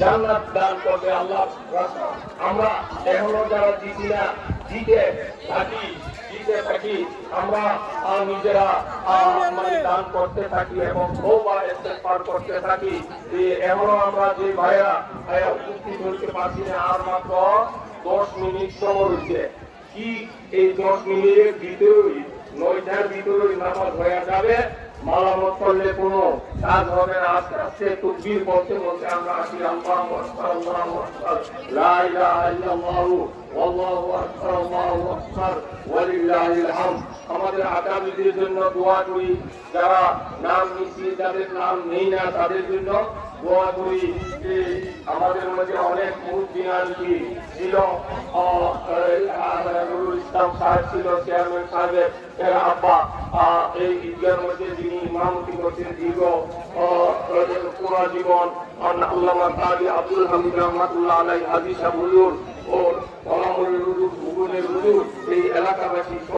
জান্নাত দান করবে আল্লাহ। আমরা এখনো যারা জিতি না, জিতে থাকি আমরা নিজেরা মানে দান করতে থাকি এবং বহুবার ইস্তেগফার করতে থাকি। এখনো আমরা যে ভাইরা উপস্থিত হইতে পারছি না, আর মাত্র 10 মিনিট সময় রয়েছে। কি এই 10 মিনিটের ভিতরেই 9টার ভিতরেই নামাজ হয়ে যাবে। মালামত করলে কোনো কাজ হবে না। আস্তে আস্তে তাকবীর বলতে বলতে আমরা আসি আল্লাহু আকবার, আল্লাহু আকবার, লা ইলাহা ইল্লাল্লাহু আল্লাহু আকবার, আল্লাহু আকবার, ওয়ালিল্লাহিল হামদ। আমাদের আগামীদের জন্য দোয়া করি, যারা নাম নিচ্ছি, যাদের নাম নেই না তাদের জন্য দোয়া করি। আমাদের মধ্যে অনেক মুরব্বী ছিল, নুরুল ইসলাম সাহেব ছিল, চেয়ারম্যান সাহেবের আব্বা, এই ঈদগার মধ্যে যিনি ইমামতি করছেন দীর্ঘ পুরা জীবন, আল্লামা কাজী আব্দুল হামিদ রহমাতুল্লাহ আলাইহি হাজী সাহেব হুজুর ও এই এলাকাবাসী